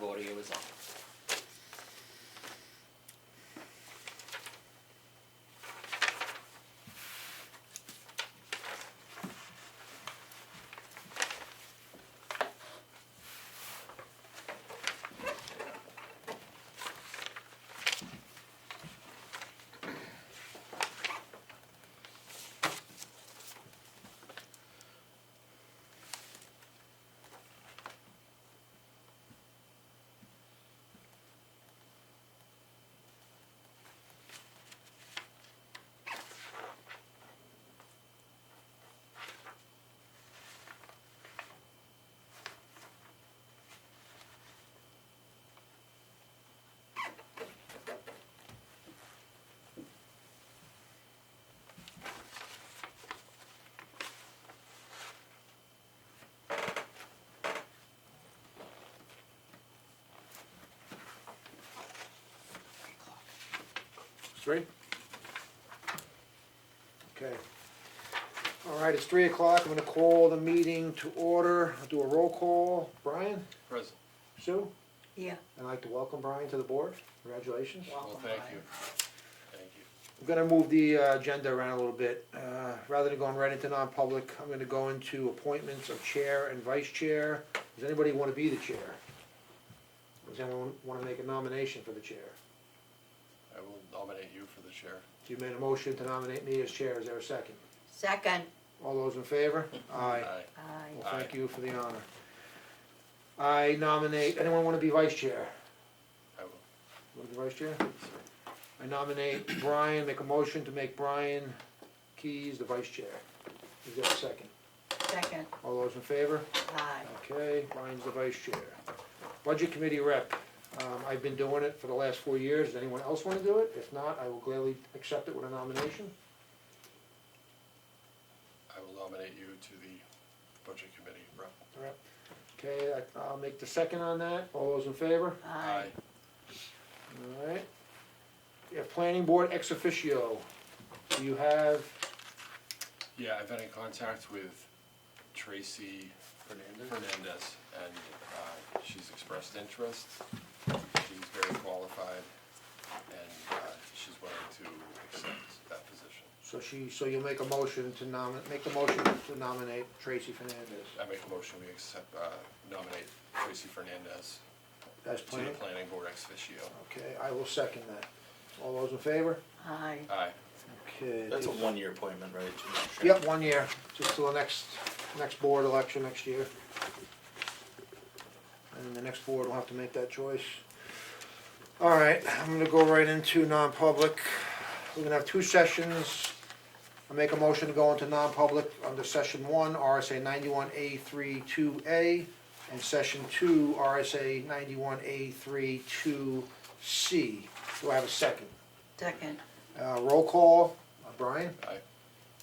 audio is on. Three? Okay. All right, it's 3 o'clock. I'm gonna call the meeting to order. I'll do a roll call. Brian? Present. Sue? Yeah. I'd like to welcome Brian to the board. Congratulations. Well, thank you. Thank you. I'm gonna move the agenda around a little bit. Rather than going right into non-public, I'm gonna go into appointments of chair and vice chair. Does anybody wanna be the chair? Does anyone wanna make a nomination for the chair? I will nominate you for the chair. You made a motion to nominate me as chair. Is there a second? Second. All those in favor? Aye. Aye. Aye. Well, thank you for the honor. I nominate, anyone want to be vice chair? I will. Want to be vice chair? I nominate Brian, make a motion to make Brian Keys the vice chair. Is there a second? Second. All those in favor? Aye. Okay, Brian's the vice chair. Budget committee rep, I've been doing it for the last 4 years. Does anyone else want to do it? If not, I will gladly accept it with a nomination. I will nominate you to the budget committee rep. Okay, I'll make the second on that. All those in favor? Aye. All right. You have planning board ex officio. Do you have, Yeah, I've been in contact with Tracy Fernandez, and she's expressed interest. She's very qualified, and she's willing to accept that position. so you'll make a motion to nominate Tracy Fernandez I make a motion we nominate Tracy Fernandez as to the planning? planning board ex officio. Okay, I will second that. All those in favor? Aye. Aye. Okay. That's a one-year appointment, right? Yep, 1 year, just till the next board election next year. And the next board will have to make that choice. All right, I'm gonna go right into non-public. We're gonna have 2 sessions. I make a motion to go into non-public under session 1, RSA 91A32A, and session 2, RSA 91A32C. Do I have a second? Second. Roll call, Brian, Aye.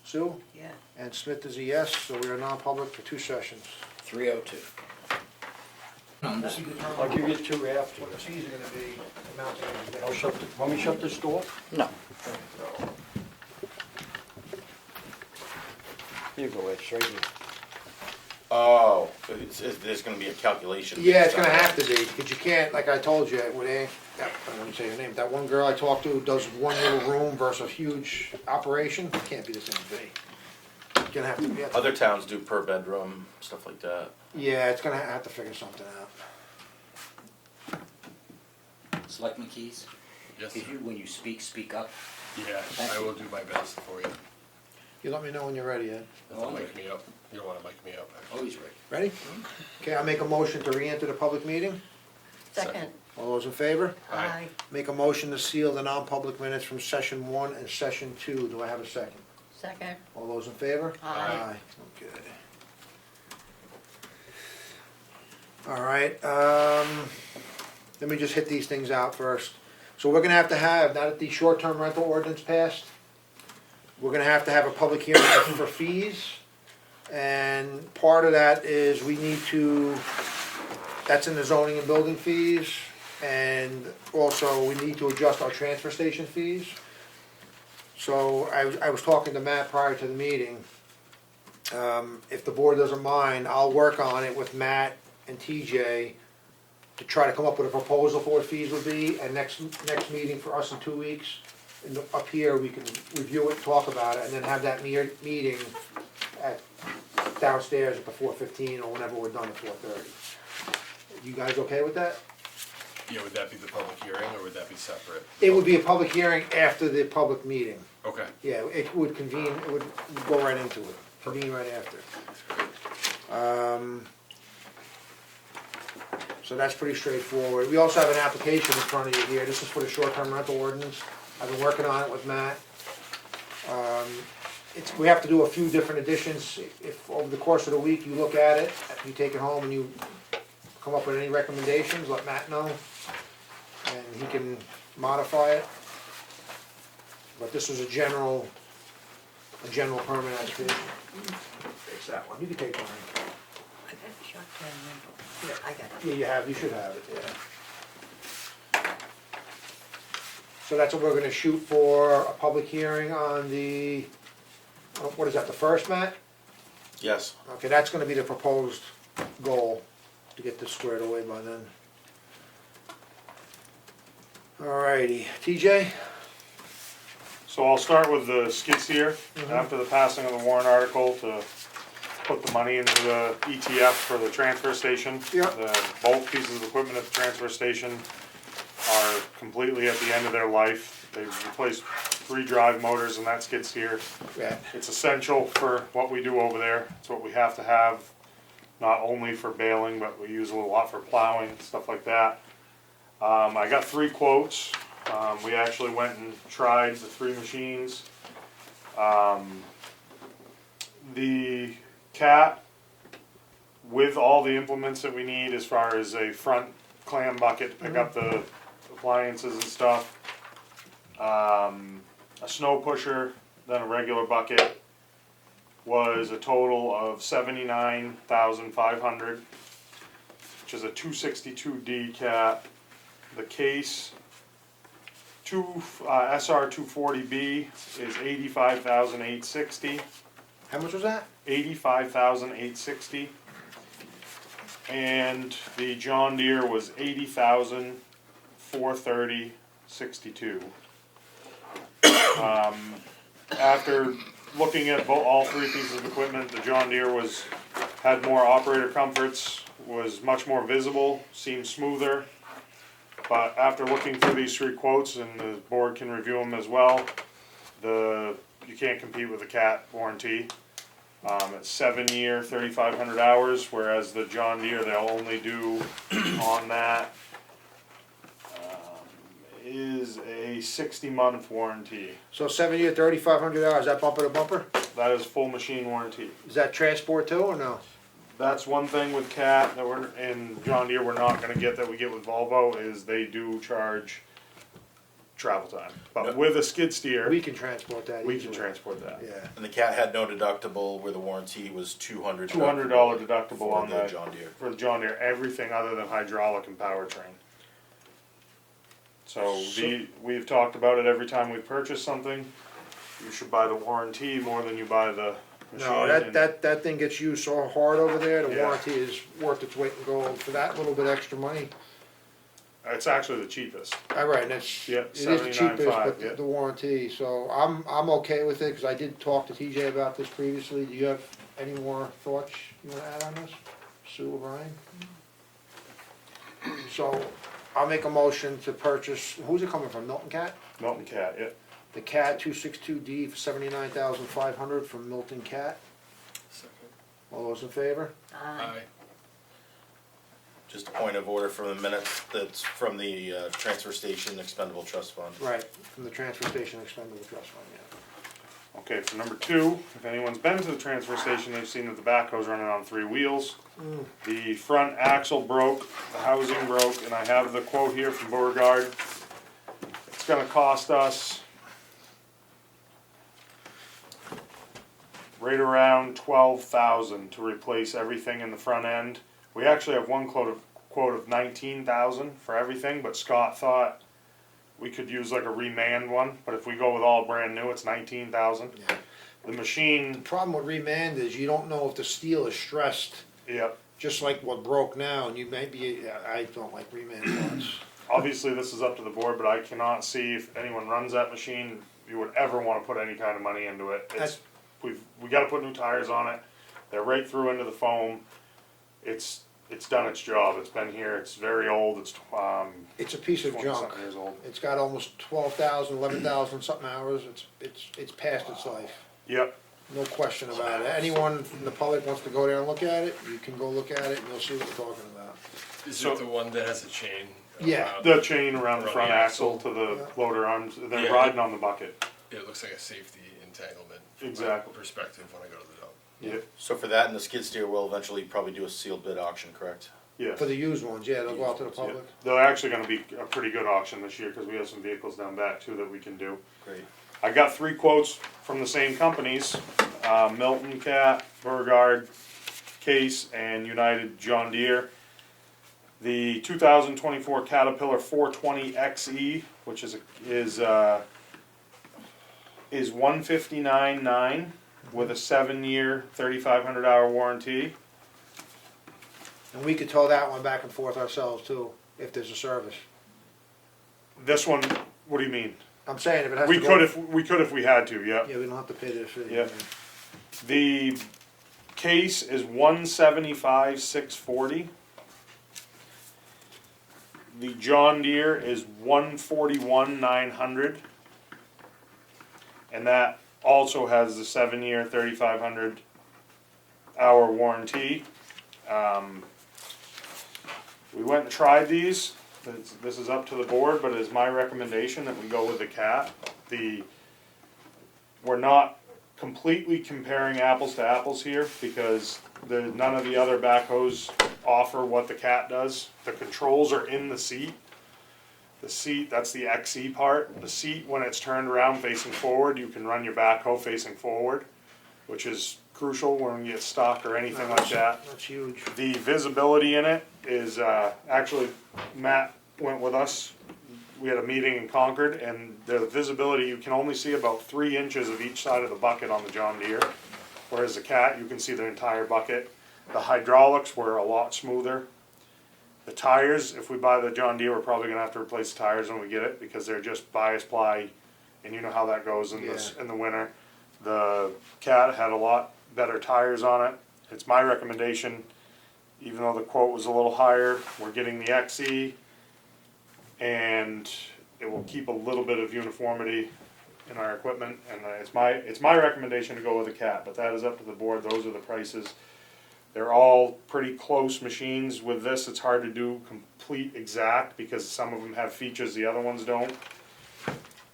Sue, Yeah. and Smith is a yes, so we are non-public for 2 sessions. 3:02. I'll give you 2 after. What's easy gonna be, amounting to. I'll shut, want me to shut this door? No. Here you go, Ed, straight in. Oh, there's gonna be a calculation. Yeah, it's gonna have to be, because you can't, like I told you, with I wouldn't say her name, that one girl I talked to who does one little room versus a huge operation, it can't be the same thing. It's gonna have to be, Other towns do per bedroom, stuff like that. yeah, it's gonna have to figure something out. Selectmen Keys, Yes, could sir. you, when you speak up? Yeah, Thank I you. will do my best for you. You let me know when you're ready, Ed. Don't mic me up. You don't wanna mic me up, actually. Always ready. Ready? Okay, I make a motion to re-enter the public meeting. Second. All those in favor? Aye. Make a motion to seal the non-public minutes from session 1 and session 2. Do I have a second? Second. All those in favor? Aye. Okay. All right, let me just hit these things out first. So we're gonna have, now that the short-term rental ordinance passed, we're gonna have to have a public hearing for fees. And part of that is we need to, that's in the zoning and building fees. And also, we need to adjust our transfer station fees. So I was talking to Matt prior to the meeting. If the board doesn't mind, I'll work on it with Matt and TJ to try to come up with a proposal for what fees would be, and next meeting for us in 2 weeks, up here, we can review it, talk about it, and then have that meeting at downstairs at the 4:15 or whenever we're done at 4:30. You guys okay with that? Yeah, would that be the public hearing, or would that be separate? It would be a public hearing after the public meeting. Okay. Yeah, it would convene, it would go right into it, convene right after. So that's pretty straightforward. We also have an application in front of you here. This is for the short-term rental ordinance. I've been working on it with Matt. We have to do a few different additions. If over the course of the week you look at it, you take it home and you come up with any recommendations, let Matt know, and he can modify it. But this was a general permit application. It's that one. You can take one. I got the short-term rental. Here, I got it. Yeah, you should have it, yeah. So that's what we're gonna shoot for, a public hearing on the, what is that, the first, Matt? Yes. Okay, that's gonna be the proposed goal, to get this squared away by then. Alrighty, TJ? So I'll start with the skid steer. After the passing of the warrant article to put the money into the ETF for the transfer station. Yeah. Both pieces of equipment at the transfer station are completely at the end of their life. They've replaced 3 drive motors in that skid steer. Yeah. It's essential for what we do over there. It's what we have to have, not only for baling, but we use it a lot for plowing, stuff like that. I got 3 quotes. We actually went and tried the 3 machines. The cat, with all the implements that we need as far as a front clam bucket to pick up the appliances and stuff, a snow pusher, then a regular bucket, was a total of $79,500, which is a 262D cat. The case, SR 240B is $85,860. How much was that? $85,860. And the John Deere was $80,430.62. After looking at all 3 pieces of equipment, the John Deere had more operator comforts, was much more visible, seemed smoother. But after looking through these 3 quotes, and the board can review them as well, you can't compete with the cat warranty. It's 7-year, 3,500 hours, whereas the John Deere, they'll only do on that is a 60-month warranty. So 7-year, 3,500 hours, is that bumper to bumper? That is full machine warranty. Is that transport too, or no? That's one thing with Cat that in John Deere we're not gonna get that we get with Volvo, is they do charge travel time. But with a skid steer, We can transport that we easily. can transport that. Yeah. And the cat had no deductible, where the warranty was $200. $200 deductible for on the the John Deere. for the John Deere, everything other than hydraulic and powertrain. So we've talked about it every time we purchase something. You should buy the warranty more than you buy the machine. No, that thing gets used so hard over there, the Yeah. warranty is worth its weight in gold. For that little bit extra money, It's actually the cheapest. right, and it's, Yeah, it is the cheapest, but yeah. the warranty, so I'm okay with it, cause I did talk to TJ about this previously. Do you have any more thoughts you wanna add on this? Sue or Brian? So, I'll make a motion to purchase, who's it coming from, Milton Cat? Milton Cat, yeah. The Cat 262D for $79,500 from Milton Cat. Second. All those in favor? Aye. Just a point of order for the minutes, that's from the transfer station expendable trust fund. Right, from the transfer station expendable trust fund, yeah. Okay, for number 2, if anyone's been to the transfer station, they've seen that the backhoe's running on 3 wheels. The front axle broke, the housing broke, and I have the quote here from Beauregard. It's gonna cost us right around $12,000 to replace everything in the front end. We actually have one quote of $19,000 for everything, but Scott thought we could use like a reman one, but if we go with all brand new, it's $19,000. Yeah. The The machine, problem with remand is you don't know if the steel is stressed yep, just like what broke now, and you may be, I don't like reman parts. Obviously, this is up to the board, but I cannot see if anyone runs that machine, you would ever wanna put any kind of money into it. It's, we gotta put new tires on it, they're right through into the foam. It's done its job, it's been here, it's very old, It's a piece of 20-something junk. years old. It's got almost 12,000, 11,000 something hours, it's past its life. Yep, No question about it. Anyone from the public wants to go there and look at it, you can go look at it and you'll see what we're talking about. Is So- it the one that has a chain? Yeah. around the chain around the Around front the axle axle. to the Yeah. loader arms, they're Yeah. riding on the bucket. It looks like a safety entanglement. From Exactly. my perspective when I go to the dump. Yep, So for that and the skid steer, we'll eventually probably do a sealed bid auction, correct? yeah. For the used ones, yeah, they'll go out to the Yeah. public. They're actually gonna be a pretty good auction this year, cause we have some vehicles down back too that we can do. Great. I got 3 quotes from the same companies, Milton Cat, Burgard, Case, and United John Deere. The 2024 Caterpillar 420 XE, which is $159,900 with a 7-year, 3,500 hour warranty. And we could tow that one back and forth ourselves too, if there's a service. This one, what do you mean? I'm saying if it has We to go. could if we had to, yeah. Yeah, we don't have to pay the fee. Yeah. The Case is $175,640. The John Deere is $141,900. And that also has the 7-year, 3,500 hour warranty. We went and tried these. This is up to the board, but it is my recommendation that we go with the Cat. We're not completely comparing apples to apples here because none of the other backhoes offer what the Cat does. The controls are in the seat. The seat, that's the XE part. The seat, when it's turned around facing forward, you can run your backhoe facing forward, which is crucial when you get stuck or anything like that. That's huge. The visibility in it is, actually, Matt went with us. We had a meeting in Concord, and the visibility, you can only see about 3 inches of each side of the bucket on the John Deere. Whereas the Cat, you can see the entire bucket. The hydraulics were a lot smoother. The tires, if we buy the John Deere, we're probably gonna have to replace the tires when we get it, because they're just bias ply, and you know how that goes in the winter. The Cat had a lot better tires on it. It's my recommendation, even though the quote was a little higher, we're getting the XE, and it will keep a little bit of uniformity in our equipment, and it's my recommendation to go with the Cat, but that is up to the board. Those are the prices. They're all pretty close machines. With this, it's hard to do complete exact because some of them have features the other ones don't.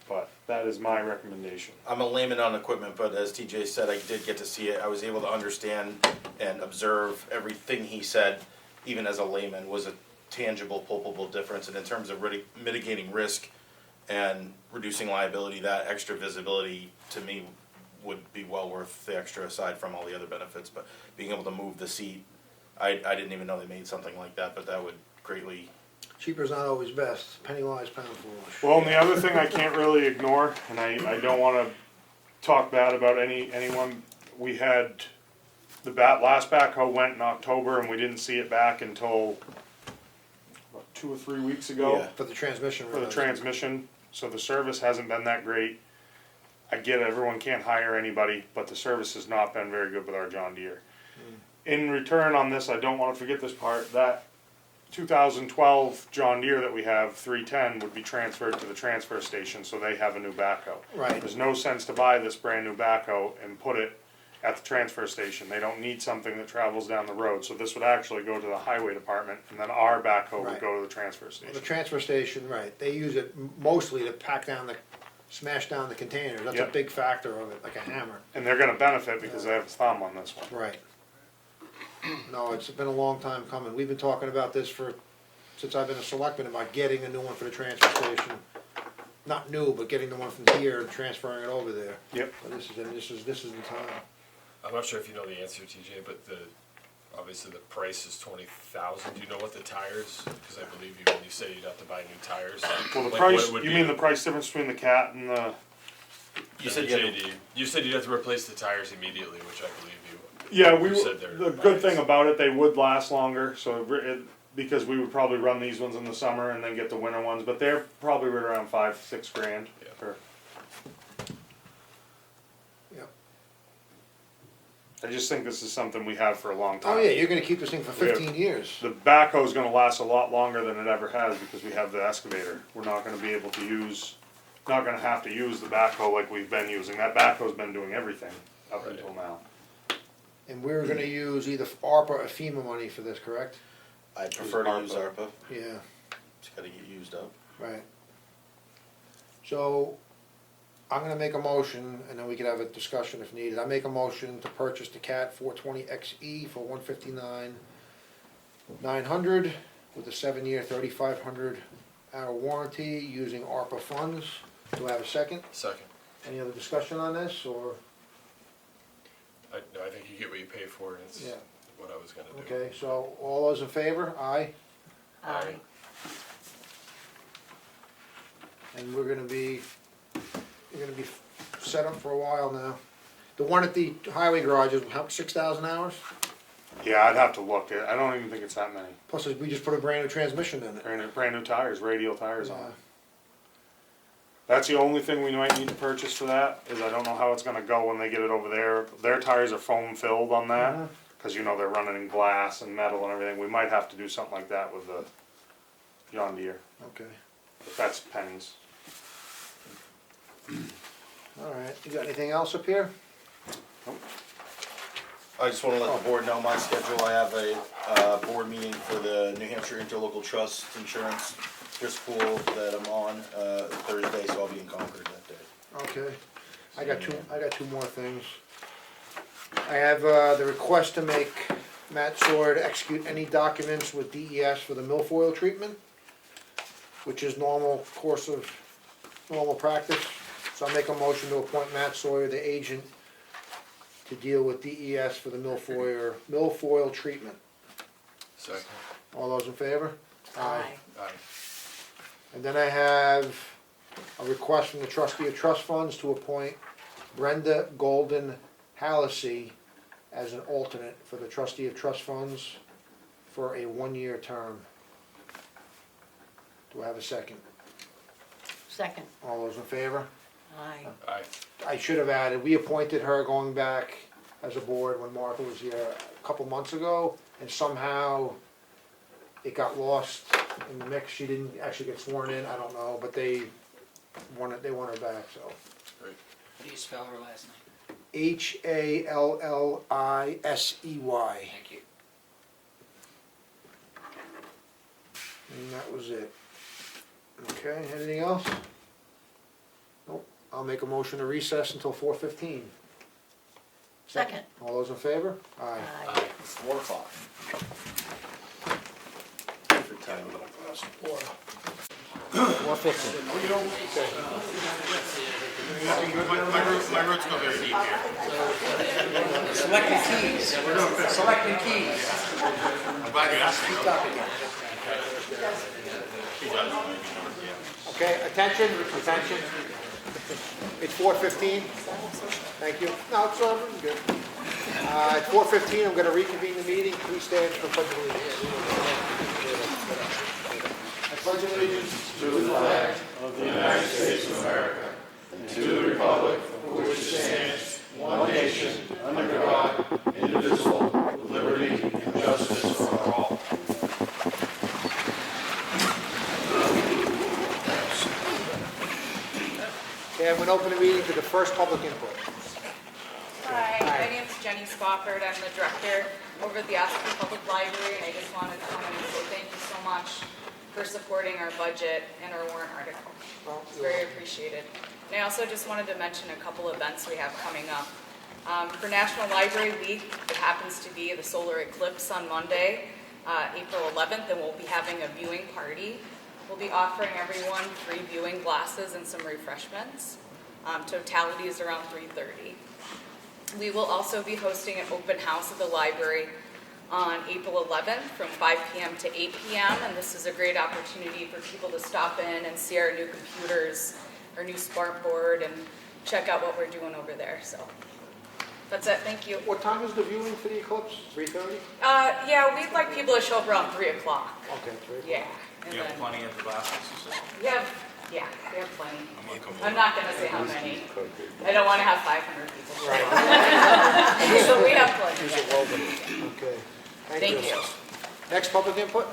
But that is my recommendation. I'm a layman on equipment, but as TJ said, I did get to see it. I was able to understand and observe everything he said, even as a layman, was a tangible, palpable difference. And in terms of mitigating risk and reducing liability, that extra visibility to me would be well worth the extra aside from all the other benefits. But being able to move the seat, I didn't even know they made something like that, but that would greatly. Cheaper's not always best. Penny wise, pound foolish. Well, and the other thing I can't really ignore, and I don't want to talk bad about anyone, we had the last backhoe went in October, and we didn't see it back until what, 2 or 3 weeks ago. Yeah. For the transmission. For the runs. transmission, so the service hasn't been that great. I get it, everyone can't hire anybody, but the service has not been very good with our John Deere. In return on this, I don't want to forget this part, that 2012 John Deere that we have, 310, would be transferred to the transfer station, so they have a new backhoe. Right. There's no sense to buy this brand new backhoe and put it at the transfer station. They don't need something that travels down the road, so this would actually go to the highway department, and then our backhoe would Right. go to the transfer The station. transfer station, right, they use it mostly to smash down the containers, that's a Yep. big factor of it, like a hammer. And they're gonna benefit because they have a thumb on this one. Right. No, it's been a long time coming, we've been talking about this since I've been a selectman, about getting a new one for the transfer station. Not new, but getting the one from here and transferring it over there. Yep. But this is the time. I'm not sure if you know the answer, TJ, but obviously the price is 20,000. Do you know what the tires? Because I believe you when you say you'd have to buy new tires. Well, the like price, what it would you be mean the price difference between the Cat and the, You said you had JD. You said you'd have to replace the tires immediately, which I believe you. Yeah, You said they're the good thing nice. about it, they would last longer, so because we would probably run these ones in the summer and then get the winter ones, but they're probably right around 5-6 grand. Yeah. For, Yeah. I just think this is something we have for a long time. Oh yeah, you're gonna keep this thing for Yeah. 15 years. The backhoe's gonna last a lot longer than it ever has because we have the excavator. We're not gonna be able to use, not gonna have to use the backhoe like we've been using. That backhoe's been doing everything up Right. until now. And we're gonna use either ARPA or FEMA money for this, correct? I prefer to use ARPA, Yeah, it's gotta get used up. right. So, I'm gonna make a motion, and then we could have a discussion if needed. I make a motion to purchase the CAT 420 XE for $159,900 with a 7-year, 3,500 hour warranty using ARPA funds. Do I have a second? Second. Any other discussion on this, or? No, I think you get what you pay for, and it's Yeah. what I was gonna do. Okay, so all those in favor? Aye. Aye. And we're gonna be set up for a while now. The one at the highway garage is how, 6,000 hours? Yeah, I'd have to look. I don't even think it's that many. Plus, we just put a brand new transmission in it. Brand new tires, radial tires on Yeah. it. That's the only thing we might need to purchase for that, is I don't know how it's gonna go when they get it over there. Their tires are foam filled on that, Mhm. cause you know they're running in glass and metal and everything. We might have to do something like that with the John Deere, Okay, but that's pennies. all right. You got anything else up here? I just wanna let the board know my schedule, I have a, board meeting for the New Hampshire Interlocal Trust Insurance Risk Pool that I'm on, Thursday, so I'll be in Concord that day. Okay. I got two more things. I have, the request to make Matt Sawyer to execute any documents with DES for the milfoil treatment, which is normal course of, normal practice. So I'll make a motion to appoint Matt Sawyer, the agent, to deal with DES for the milfoil treatment. Second. All those in favor? Aye. Aye. And then I have a request from the trustee of trust funds to appoint Brenda Golden Hallisey as an alternate for the trustee of trust funds for a 1-year term. Do I have a second? Second. All those in favor? Aye. Aye. I should have added, we appointed her going back as a board when Martha was here a couple months ago, and somehow it got lost in the mix. She didn't actually get sworn in, I don't know, but they want her back, so. Great. How do you spell her last name? Hallisey. Thank you. And that was it. Okay, anything else? Nope. I'll make a motion to recess until 4:15. Second. All those in favor? Aye. Aye. It's 4 o'clock. Perfect timing. 4:15. My roots go very deep here. Selectmen keys. Selectmen keys. I'm glad you asked me. Speak up again. He does. Okay, attention. It's 4:15. Thank you. No, it's good. At 4:15, I'm gonna reconvene the meeting. Please stand for pledge of allegiance. I pledge allegiance to the flag of the United States of America and to the republic for which it stands, one nation, under God, indivisible, with liberty and justice for all. Okay, I'm gonna open the meeting to the first public input. Hi, my name is Jenny Spofford. I'm the director over at the Ossipee Public Library, and I just wanted to come in and say thank you so much for supporting our budget and our warrant article. It's very appreciated. And I also just wanted to mention a couple events we have coming up. For National Library Week, it happens to be the solar eclipse on Monday, April 11th, and we'll be having a viewing party. We'll be offering everyone free viewing glasses and some refreshments. Totality is around $330. We will also be hosting an open house at the library on April 11th from 5 p.m. to 8 p.m. And this is a great opportunity for people to stop in and see our new computers, our new smart board, and check out what we're doing over there. So That's it, thank you. What time is the viewing for the eclipse? 3:30? Yeah, we'd like people to show up around 3 o'clock. Okay, 3 o'clock. Yeah. And You have then- plenty of the baskets, you said? We have, yeah, we have plenty. I'm gonna come I'm over. not gonna say how many. I don't wanna have 500 people show up. So we have plenty. Okay. Thank you. Next public input?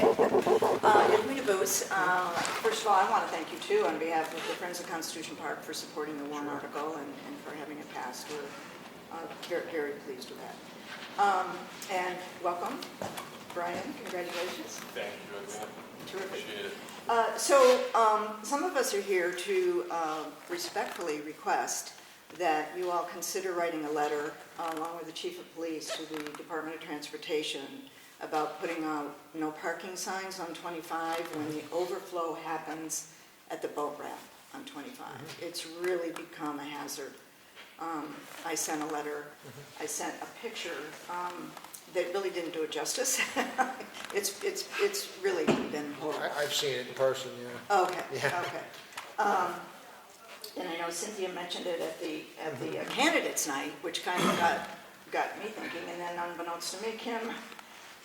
Edwina Booth, first of all, I want to thank you too on behalf of the Friends of Constitution Park for supporting the warrant article and for having it passed. We're very, very pleased with that. And welcome, Brian, congratulations. Thank you, Edwina. Terrific. Appreciate it. Some of us are here to respectfully request that you all consider writing a letter along with the Chief of Police to the Department of Transportation about putting out no parking signs on 25 when the overflow happens at the boat ramp on 25. It's really become a hazard. I sent a letter, I sent a picture that really didn't do it justice. It's really been horrible. I've seen it in person, yeah. Okay, Yeah. okay. And I know Cynthia mentioned it at the candidates night, which kind of got me thinking, and then unbeknownst to me, Kim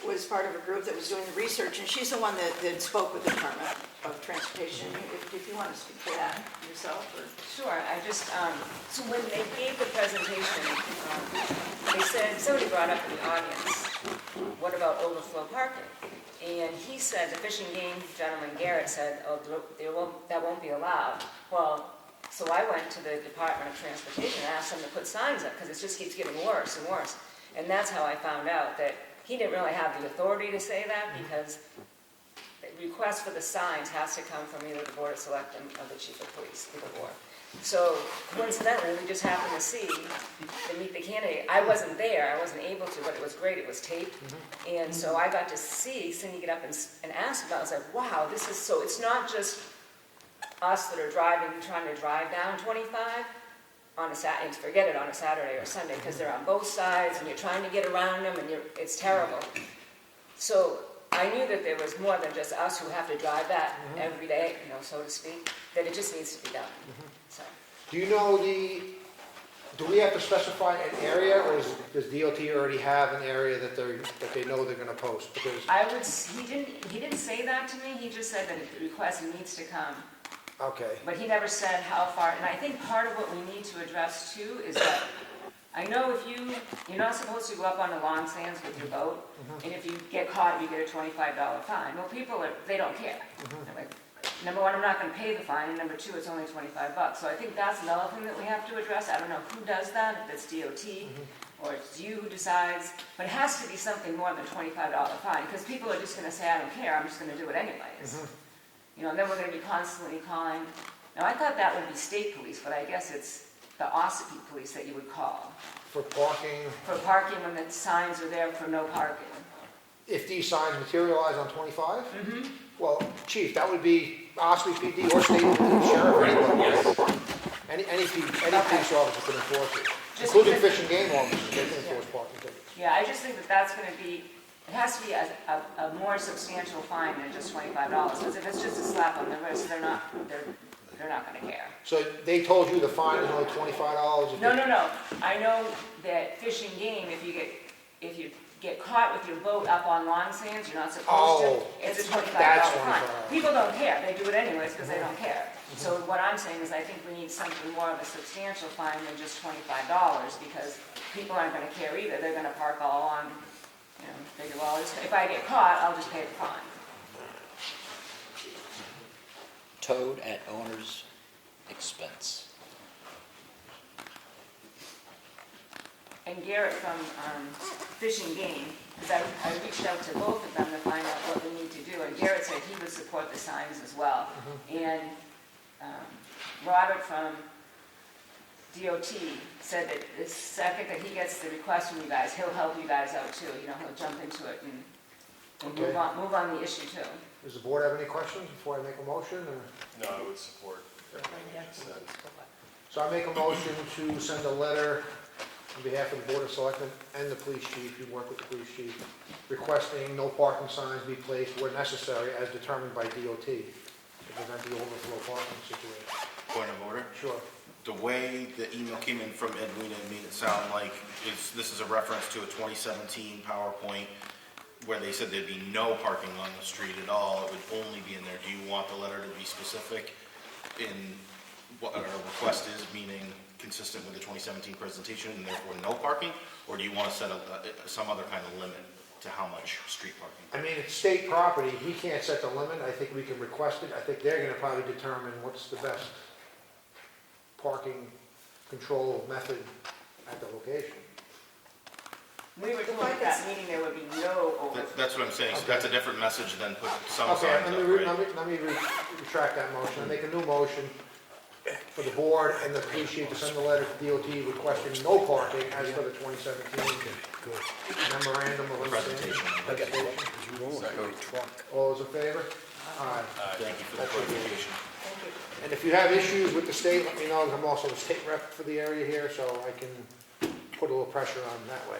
was part of a group that was doing the research, and she's the one that spoke with the Department of Transportation. If you want to speak to that yourself, or? Sure, I just, so when they gave the presentation, they said, somebody brought up in the audience, what about overflow parking? And he said, the Fish and Game gentleman, Garrett, said, oh, that won't be allowed. Well, so I went to the Department of Transportation and asked them to put signs up, because it just keeps getting worse and worse. And that's how I found out that he didn't really have the authority to say that, because the request for the signs has to come from either the Board of Selectmen or the Chief of Police, either or. So coincidentally, we just happened to see, to meet the candidate. I wasn't there, I wasn't able to, but it was great, it was taped. And so I got to see Cindy get up and ask about it. I was like, wow, this is so, it's not just us that are driving, trying to drive down 25 on a Saturday, and forget it on a Saturday or Sunday, because they're on both sides, and you're trying to get around them, and it's terrible. So I knew that there was more than just us who have to drive that every day, so to speak, that it just needs to be done. So. Do you know do we have to specify an area, or does DOT already have an area that they know they're gonna post? Because He didn't say that to me, he just said that the request needs to come. okay, But he never said how far, and I think part of what we need to address too is that, I know if you're not supposed to go up on the long sands with your boat, and if you get caught, you get a $25 fine. Well, they don't care. They're like, number one, I'm not gonna pay the fine, and number two, it's only $25. So I think that's another thing that we have to address. I don't know who does that, if it's DOT, or it's you who decides, but it has to be something more than $25 fine, because people are just gonna say, I don't care, I'm just gonna do it anyways. And then we're going to be constantly calling. Now, I thought that would be state police, but I guess it's the Ossipee police that you would call. for parking, For parking when the signs are there for no parking. if these signs materialize on 25? Well, Chief, that would be Ossipee PD or state sheriff or anybody. Any police officer can enforce it, Just including because- Fish and Game officers, they can enforce parking tickets. Yeah, I just think that that's going to be, it has to be a more substantial fine than just $25. Because if it's just a slap on the wrist, they're not going to care. So they told you the fine is only $25? No. I know that Fish and Game, if you get caught with your boat up on lawn sands, you're not supposed to. It's a $25 that's fine. $25. People don't care. They do it anyways because they don't care. So what I'm saying is I think we need something more of a substantial fine than just $25 because people aren't going to care either. They're going to park all along. Figure, well, if I get caught, I'll just pay the fine. Towed at owner's expense. And Garrett from Fish and Game, because I reached out to both of them to find out what we need to do, and Garrett said he would support the signs as well. And Robert from DOT said that the second that he gets the request from you guys, he'll help you guys out too. He'll jump into it and Okay. move on the issue too. Does the board have any questions before I make a motion? Or? No, I would support everything you just said. So I make a motion to send a letter on behalf of the Board of Selectmen and the police chief, you work with the police chief, requesting no parking signs be placed where necessary as determined by DOT to prevent the overflow parking situation. Point of order. Sure. the way the email came in from Edwina made it sound like this is a reference to a 2017 PowerPoint where they said there'd be no parking on the street at all, it would only be in there. Do you want the letter to be specific in what our request is, meaning consistent with the 2017 presentation and therefore no parking? Or do you want to set some other kind of limit to how much street parking? I mean, it's state property, we can't set the limit, I think we can request it, I think they're gonna probably determine what's the best parking control method at the location. We were told at that meeting there would be no overflow. That's what I'm saying, so that's a different message than put some Okay, signs up, right? let me retract that motion, I make a new motion for the board and the police chief to send a letter to DOT requesting no parking as for the 2017 memorandum of Presentation. understanding. All those in favor? Aye. Thank you for the clarification. And if you have issues with the state, let me know, I'm also the state rep for the area here, so I can put a little pressure on that way.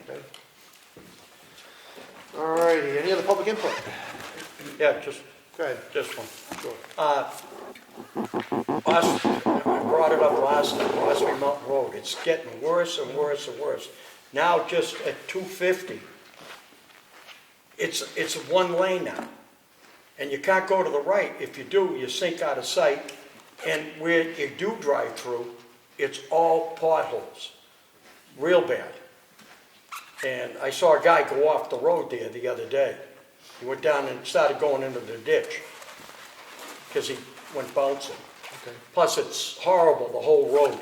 Okay? All righty, any other public input? Yeah, just Go ahead. this one. Sure. I brought it up last time, Ossipee Mountain Road, it's getting worse and worse and worse. Now just at 250, it's one lane now. And you can't go to the right. If you do, you sink out of sight. And where you do drive through, it's all potholes, real bad. And I saw a guy go off the road there the other day. He went down and started going into the ditch because he went bouncing. Okay. Plus, it's horrible, the whole road.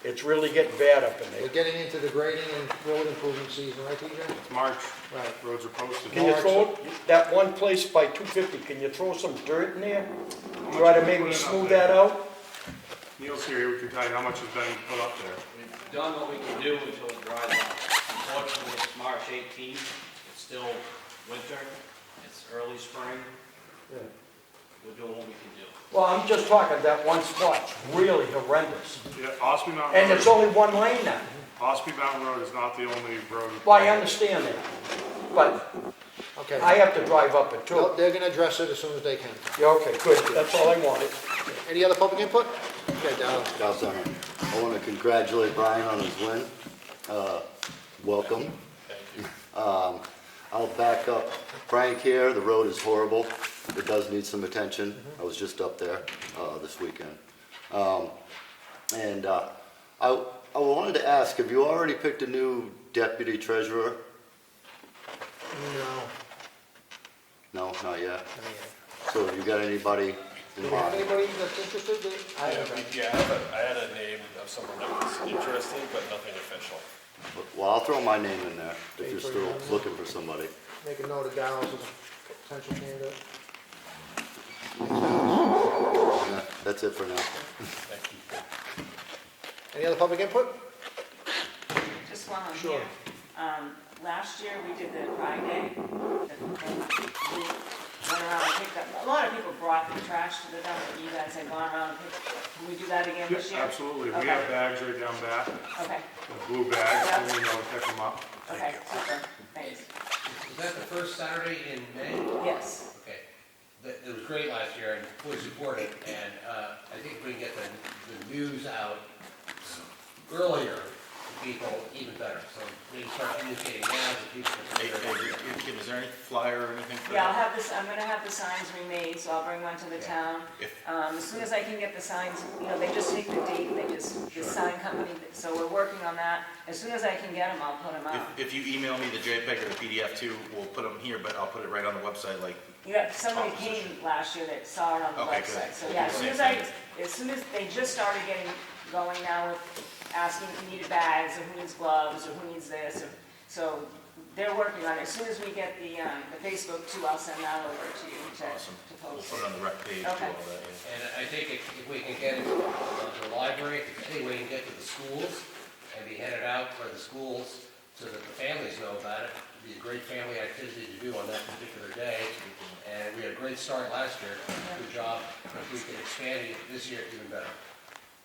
It's really getting bad up in We're there. getting into the grading and road improvement season, right, TJ? It's March, Right. roads are posted. Can you throw, that one place by 250, can you throw some dirt in there? Try to maybe smooth that out? Neil's here, we can tell you how much has been put up there. We've done what we can do until it dries out. Unfortunately, it's March 18th, it's still winter, it's early spring, Yeah. we're doing what we can do. Well, I'm just talking that one spot, it's really horrendous. Yeah, Ossipee Mountain And Road, it's only one lane now. Ossipee Mountain Road is not the only road. Well, I understand that, but Okay. I have to drive up it Well, too. they're gonna address it as soon as they can. Yeah, okay, good, that's all I wanted. Any other public input? Okay, Donald. I want to congratulate Brian on his win. Welcome. Thank you. I'll back up. Frank here, the road is horrible. It does need some attention. I was just up there this weekend. And I wanted to ask, have you already picked a new deputy treasurer? No. No, not yet. Not yet. So have you got anybody Do in we have mind? anybody that's interested? I Yeah, haven't. I had a name of someone that was interested, but nothing official. Well, I'll throw my name in there if you're still looking for somebody. Make a note of Dallas as a potential candidate. Yeah, that's it for now. Thank you. Any other public input? Just one on Sure. here. Last year, we did the Pride Day. And we went around and picked up, a lot of people brought the trash to the dump, but you guys had gone around and picked, can we do that again this year? Absolutely, we Okay. have bags right down back, Okay, the blue bags, and we know to pick them up. okay, super, thanks. Is that the first Saturday in May? Yes, Okay. It was great last year and fully supported, and I think if we can get the news out earlier to people, even better. So we can start communicating now to people. Hey, Kim, is there any flyer or anything for yeah, I'll that? have this, I'm gonna have the signs remade, so I'll bring one to the town. If- As soon as I can get the signs, you know, they just take the date, they just, the sign company, so we're working on that. As soon as I can get them, I'll put them out. If you email me the JPEG or the PDF too, we'll put them here, but I'll put it right on the website, like, Yeah, somebody came last year that saw it on the Okay, website, good. so yeah, Same as soon as they just started getting going now with asking if you needed bags, or who needs gloves, or who needs this, or, so they're working on it. As soon as we get the Facebook too, I'll send that over to you Awesome. to we'll post. put it on the rec page, do all Okay. that, yeah. And I think if we can get it to the library, if there's any way you can get to the schools and be handed out for the schools so that the families know about it, it'd be a great family activity to do on that particular day. And we had a great start last year. Good job. If we can expand it this year, even better.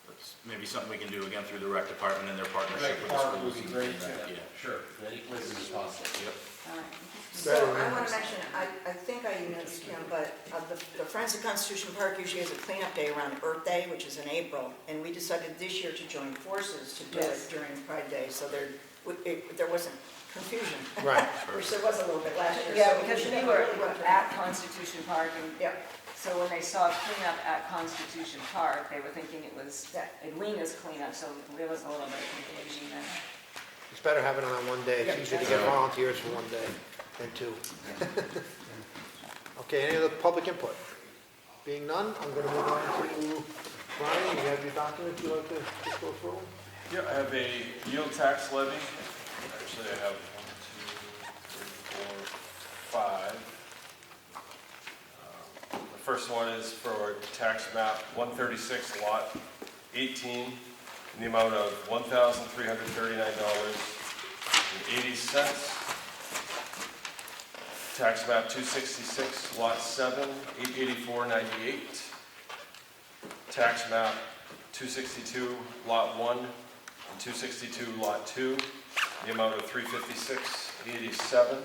Let's maybe something we can do again through the rec department and their Rec partnership with the department schools. would be great and that, too. yeah. Sure, in any places as possible. Yep. All right. So I want to mention, I think I emailed this, Kim, but the Friends of Constitution Park usually has a cleanup day around Earth Day, which is in April, and we decided this year to join forces to do it Yes. during Pride Day, so there wasn't confusion. Right. Which there was a little bit last year. Yeah, so because should we have were really went to- at Constitution Park, and Yeah, so when they saw cleanup at Constitution Park, they were thinking it was Edwina's cleanup, so there was a little bit of confusion then. It's better having it on one day. It's easier to get volunteers for one day than two. Okay, any other public input? Being none, I'm gonna move on to Brian. You have your documents you'd like to just go through? Yeah, I have a yield tax levy. Actually, I have 1, 2, 3, 4, 5. The first one is for tax map 136, lot 18, in the amount of $1,339.80. Tax map 266, lot 7, $884.98. Tax map 262, lot 1, and 262, lot 2, the amount of $356.87.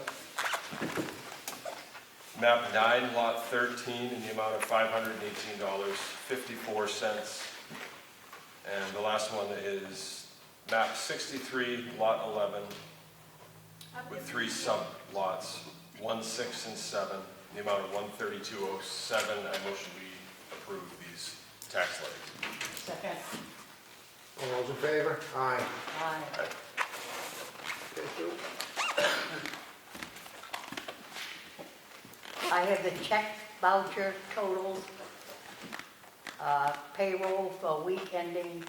Map 9, lot 13, in the amount of $518.54. And the last one is map 63, lot 11, with 3 sub-lots, 1, 6, and 7, in the amount of $132.07. I motion we approve these tax levies. Second. All those in favor? Aye. Aye. Okay, Sue? I have the check voucher totals, payroll for week ending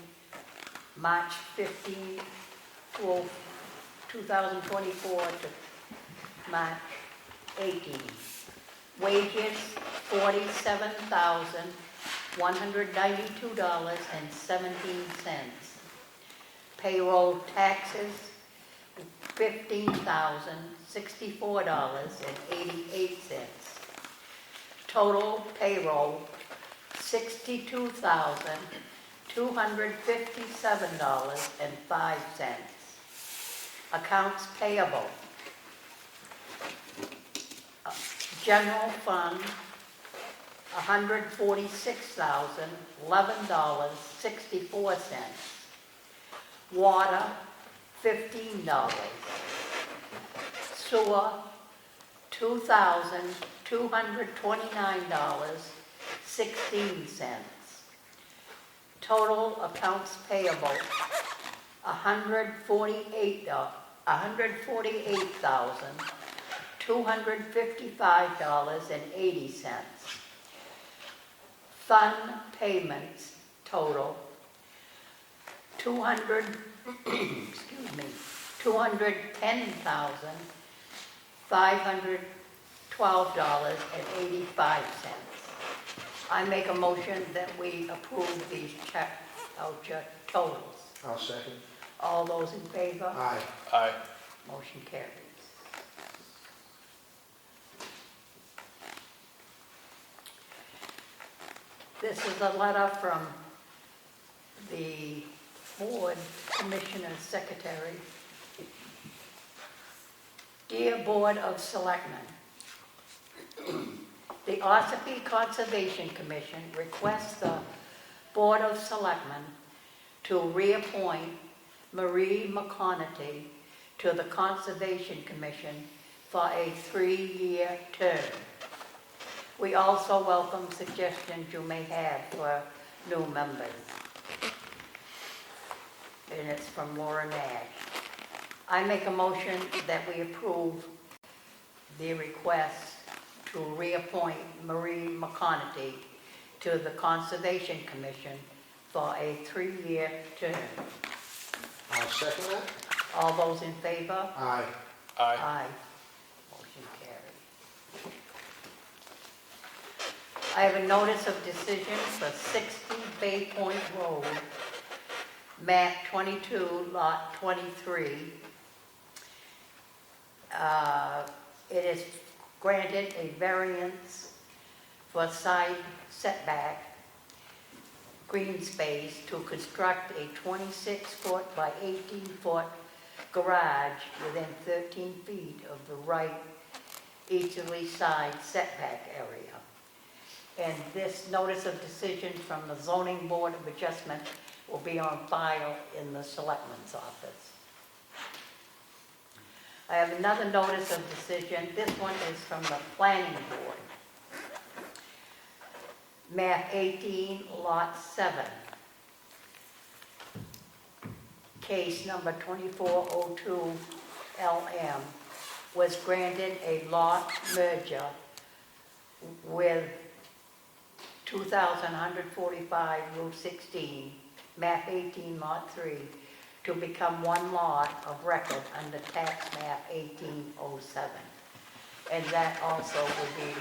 March 15, 2024 to March 18. Wages, $47,192.17. Payroll taxes, $15,064.88. Total payroll, $62,257.05. Accounts payable. General fund, $146,011.64. Water, $15. Sewer, $2,229.16. Total accounts payable, $148,255.80. Fund payments total, $210,512.85. I make a motion that we approve these check voucher totals. I'll second. All those in favor? Aye. Aye. Motion carries. This is a letter from the Board Commissioner Secretary. Dear Board of Selectmen, the Ossipee Conservation Commission requests the Board of Selectmen to reappoint Marie McConaughey to the Conservation Commission for a 3-year term. We also welcome suggestions you may have for new members. And it's from Laura Nash. I make a motion that we approve the request to reappoint Marie McConaughey to the Conservation Commission for a 3-year term. I'll second that. All those in favor? Aye. Aye. Aye. Motion carried. I have a notice of decision for 60 Bay Point Road, map 22, lot 23. It is granted a variance for side setback green space to construct a 26-foot by 18-foot garage within 13 feet of the right easterly side setback area. And this notice of decision from the zoning board of adjustment will be on file in the selectman's office. I have another notice of decision. This one is from the planning board. Map 18, lot 7. Case number 2402 LM was granted a lot merger with 2,145 Route 16, map 18, lot 3, to become one lot of record under tax map 1807. And that also will be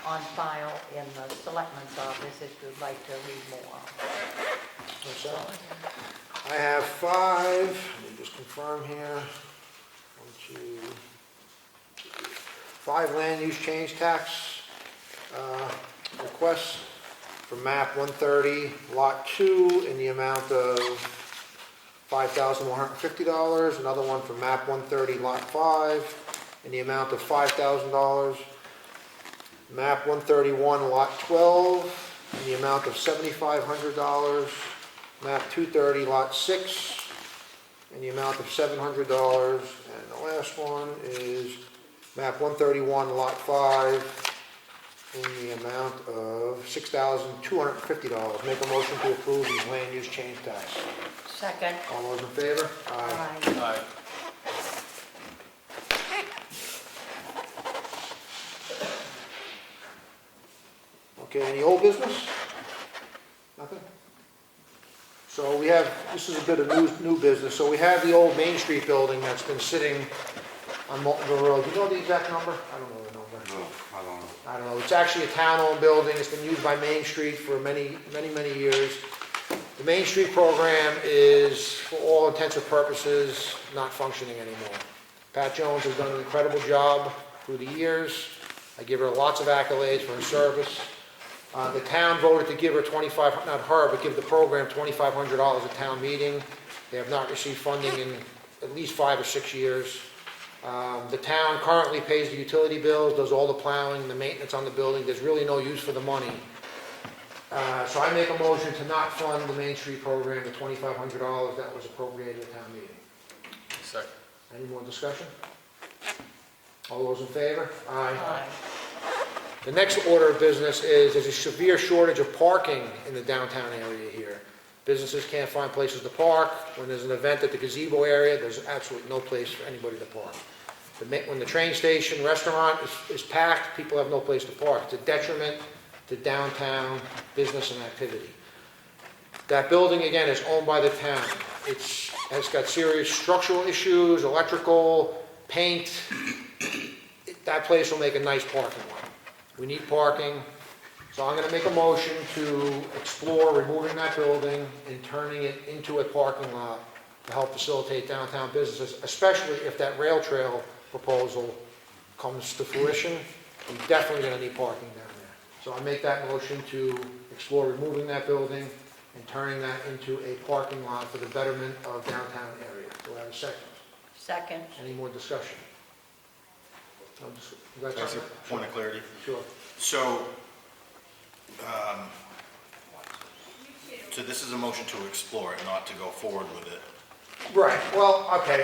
on file in the selectman's office if you'd like to read more. I have 5, let me just confirm here. 1, 2, 5 land use change tax requests for map 130, lot 2, in the amount of $5,150. Another one for map 130, lot 5, in the amount of $5,000. Map 131, lot 12, in the amount of $7,500. Map 230, lot 6, in the amount of $700. And the last one is map 131, lot 5, in the amount of $6,250. Make a motion to approve these land use change tax. Second. All those in favor? Aye. Aye. Okay, any old business? Nothing? So we have, this is a bit of new business. So we have the old Main Street building that's been sitting on Moltenville Road. Do you know the exact number? I don't know the number. No, I don't know. I don't know. It's actually a town-owned building. It's been used by Main Street for many years. The Main Street program is, for all intents and purposes, not functioning anymore. Pat Jones has done an incredible job through the years. I give her lots of accolades for her service. The town voted to give her not her, but give the program $2,500 at town meeting. They have not received funding in at least 5 or 6 years. The town currently pays the utility bills, does all the plowing, the maintenance on the building. There's really no use for the money. So I make a motion to not fund the Main Street program, the $2,500 that was appropriated at town meeting. Second. Any more discussion? All those in favor? Aye. The next order of business is there's a severe shortage of parking in the downtown area here. Businesses can't find places to park. When there's an event at the gazebo area, there's absolutely no place for anybody to park. When the train station, restaurant is packed, people have no place to park. It's a detriment to downtown business and activity. That building, again, is owned by the town. Has got serious structural issues, electrical, paint. That place will make a nice parking lot. We need parking, so I'm gonna make a motion to explore removing that building and turning it into a parking lot to help facilitate downtown businesses, especially if that rail trail proposal comes to fruition. We're definitely gonna need parking down there. So I make that motion to explore removing that building and turning that into a parking lot for the betterment of downtown area. Do I have a second? Second. Any more discussion? You got Can I ask something? a point of clarity? Sure. So, so this is a motion to explore it, not to go forward with it. Right, well, okay,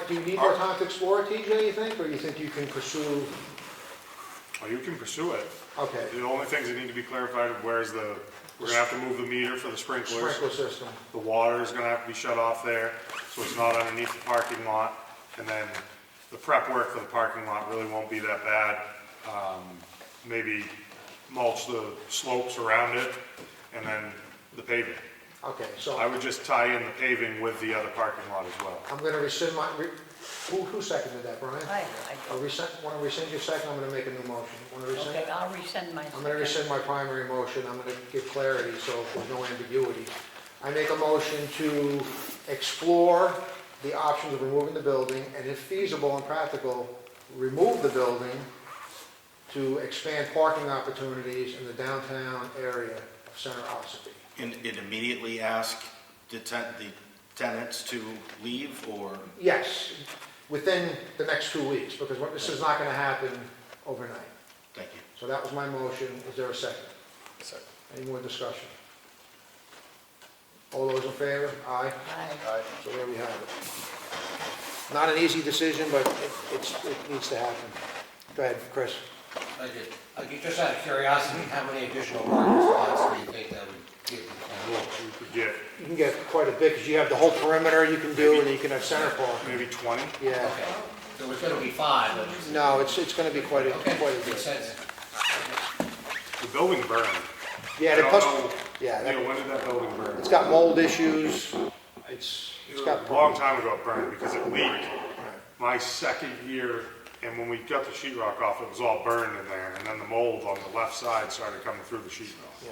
do you need more time to explore it, TJ, you think, or you think you can pursue? Well, you can pursue it. Okay, The only things that need to be clarified, we're gonna have to move the meter for the sprinklers. sprinkler system, The water is gonna have to be shut off there, so it's not underneath the parking lot. And then the prep work for the parking lot really won't be that bad. Maybe mulch the slopes around it, and then the paving. okay, I so would just tie in the paving with the other parking lot as well. I'm gonna rescind who seconded that, Brian? Aye. Want to rescind your second, I'm gonna make a new motion. Want to rescind? Okay, I'll rescind my I'm second. gonna rescind my primary motion, I'm gonna give clarity, so there's no ambiguity. I make a motion to explore the options of removing the building, and if feasible and practical, remove the building to expand parking opportunities in the downtown area, Center Ossipee. And it immediately ask the tenants to leave, or? Yes, within the next 2 weeks, because this is not gonna happen overnight. Thank you. So that was my motion. Is there a second? Second. Any more discussion? All those in favor? Aye. Aye. So there we have it. Not an easy decision, but it needs to happen. Go ahead, Chris. I did. Just out of curiosity, how many additional parking spots do you think that would give the town? You could get You can get quite a bit, because you have the whole perimeter you can do, and then you can have center park. maybe 20. Yeah. Okay, there was gonna be 5, but it's... No, it's gonna be quite a Okay, bit. makes sense. The building burned. Yeah, I the don't plus, know, yeah, Neil, when did that building burn? it's got mold issues. It's got. A long time ago it burned because it leaked my second year, and when we got the sheetrock off, it was all burned in there, and then the mold on the left side started coming through the sheetrock. Yeah.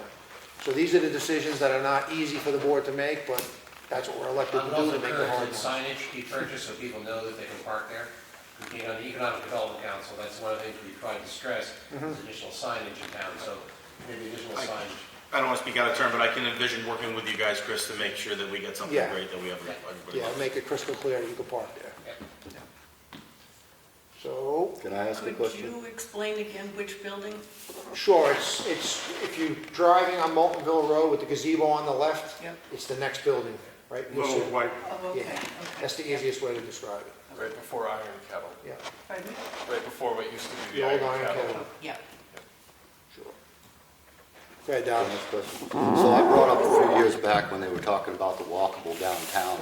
So these are the decisions that are not easy for the board to make, but that's what we're elected I to don't know do, if to it make the hard encourages ones. signage be purchased so people know that they can park there. You know, the Economic Development Council, that's one of the things we tried to stress, is additional signage in town, so maybe additional signage. I don't want to speak out of turn, but I can envision working with you guys, Chris, to make sure that we get something Yeah. great that we have everybody Yeah, loves. make it crystal clear that you can park there. Yeah. So, Can I ask a Could question? you explain again which building? sure, it's, if you're driving on Moltenville Road with the gazebo on the left, Yep. it's the next building, right? You'll see Little it. white, Oh, okay, Yeah. okay. That's the easiest way to describe it. Right before Iron Kettle, Yeah, Pardon me? right before what used to be the the old Iron iron Kettle. kettle. Yeah. Sure. Go ahead, Doc. Next question. So I brought up a few years back when they were talking about the walkable downtown,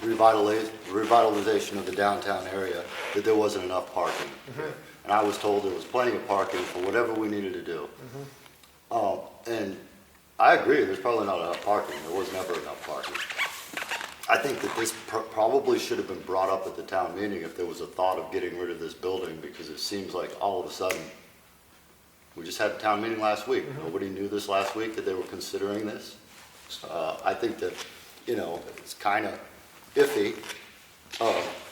revitalization of the downtown area, that there wasn't enough parking. And I was told there was plenty of parking for whatever we needed to do. And I agree, there's probably not enough parking. There was never enough parking. I think that this probably should have been brought up at the town meeting if there was a thought of getting rid of this building, because it seems like all of a sudden, we just had a town meeting last week. Nobody knew this last week that they were considering this. I think that, it's kind of iffy.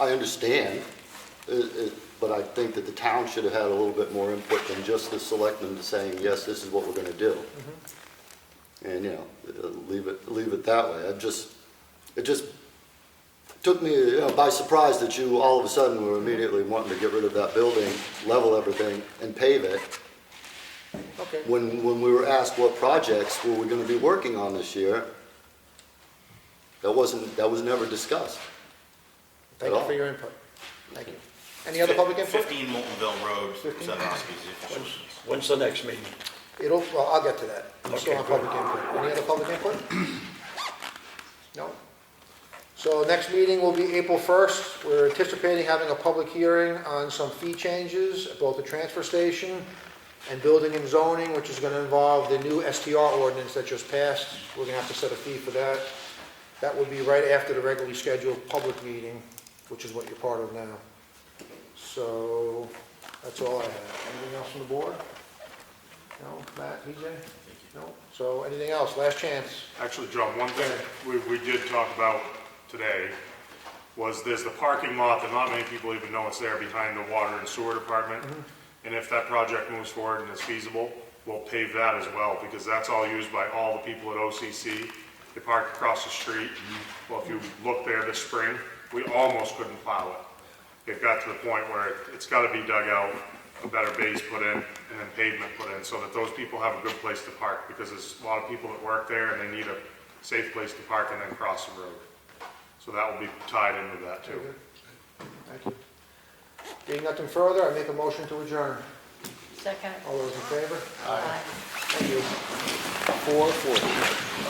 I understand, but I think that the town should have had a little bit more input than just the selectmen saying, yes, this is what we're going to do. And, leave it that way. It just took me by surprise that you all of a sudden were immediately wanting to get rid of that building, level everything, and pave it. Okay. When we were asked what projects were we going to be working on this year, that was never discussed. Thank you for your input. Thank you. Any other public input? 15 Moltenville Road, 15. Southern Ossipee. When's the next meeting? Well, I'll get to that. I'm still Okay, on public input. Any other public input? No? So next meeting will be April 1st. We're anticipating having a public hearing on some fee changes at both the transfer station and building and zoning, which is going to involve the new STR ordinance that just passed. We're going to have to set a fee for that. That will be right after the regularly scheduled public meeting, which is what you're part of now. So that's all I have. Anything else from the board? No? Matt, BJ? No? So anything else? Last chance. actually, John, one thing we did talk about today was there's the parking lot that not many people even know it's there behind the water and sewer department. And if that project moves forward and is feasible, we'll pave that as well, because that's all used by all the people at OCC. They park across the street. Well, if you look there this spring, we almost couldn't plow it. It got to the point where it's got to be dug out, a better base put in, and then pavement put in, so that those people have a good place to park, because there's a lot of people that work there and they need a safe place to park and then cross the road. So that will be tied into that too. Thank you. Being nothing further, I make a motion to adjourn. Second. All those in favor? Aye. Thank you. 4:40.